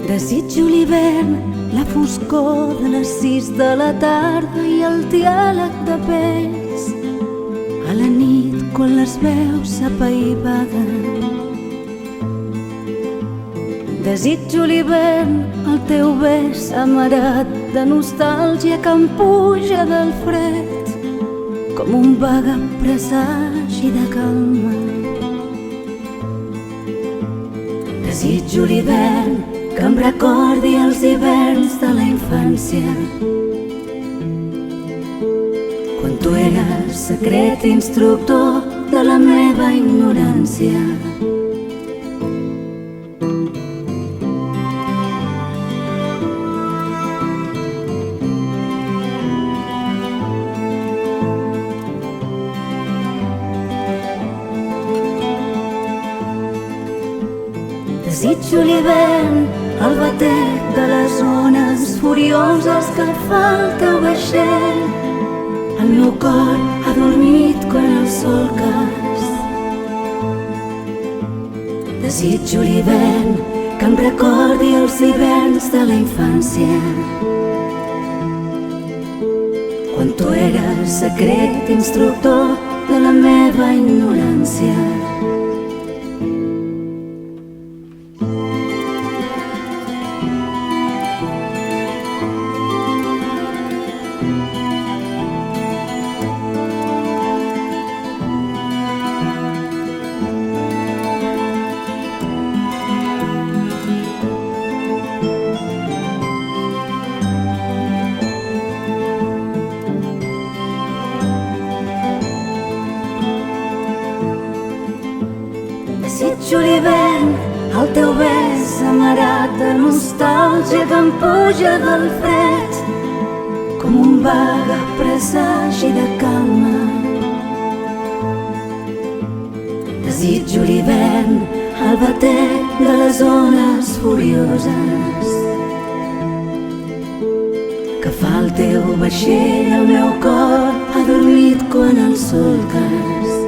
Desitjo l'hivern, la foscor de les 6 de la tarda i el diàleg de pells a la nit quan les veus s'apaivaguen. Desitjo l'hivern, el teu bes amarat de nostàlgia que em puja del fred com un vague presagi de calma. Desitjo l'hivern, que em recordi els hiverns de la infància, quan tu eres secret instructor de la meva ignorància. Desitjo l'hivern, el batec de les ones furioses que fa el teu vaixell. El meu cor ha dormit quan el sol cas. Desitjo l'hivern, que em recordi els hiverns de la infància, quan tu eres secret instructor de la meva ignorància. Desitjo l'hivern, el teu bes amarat de nostàlgia que em puja del fred com un vague presagi de calma. Desitjo l'hivern, el batec de les ones furioses que fa el teu vaixell. El meu cor ha dormit quan el sol cas.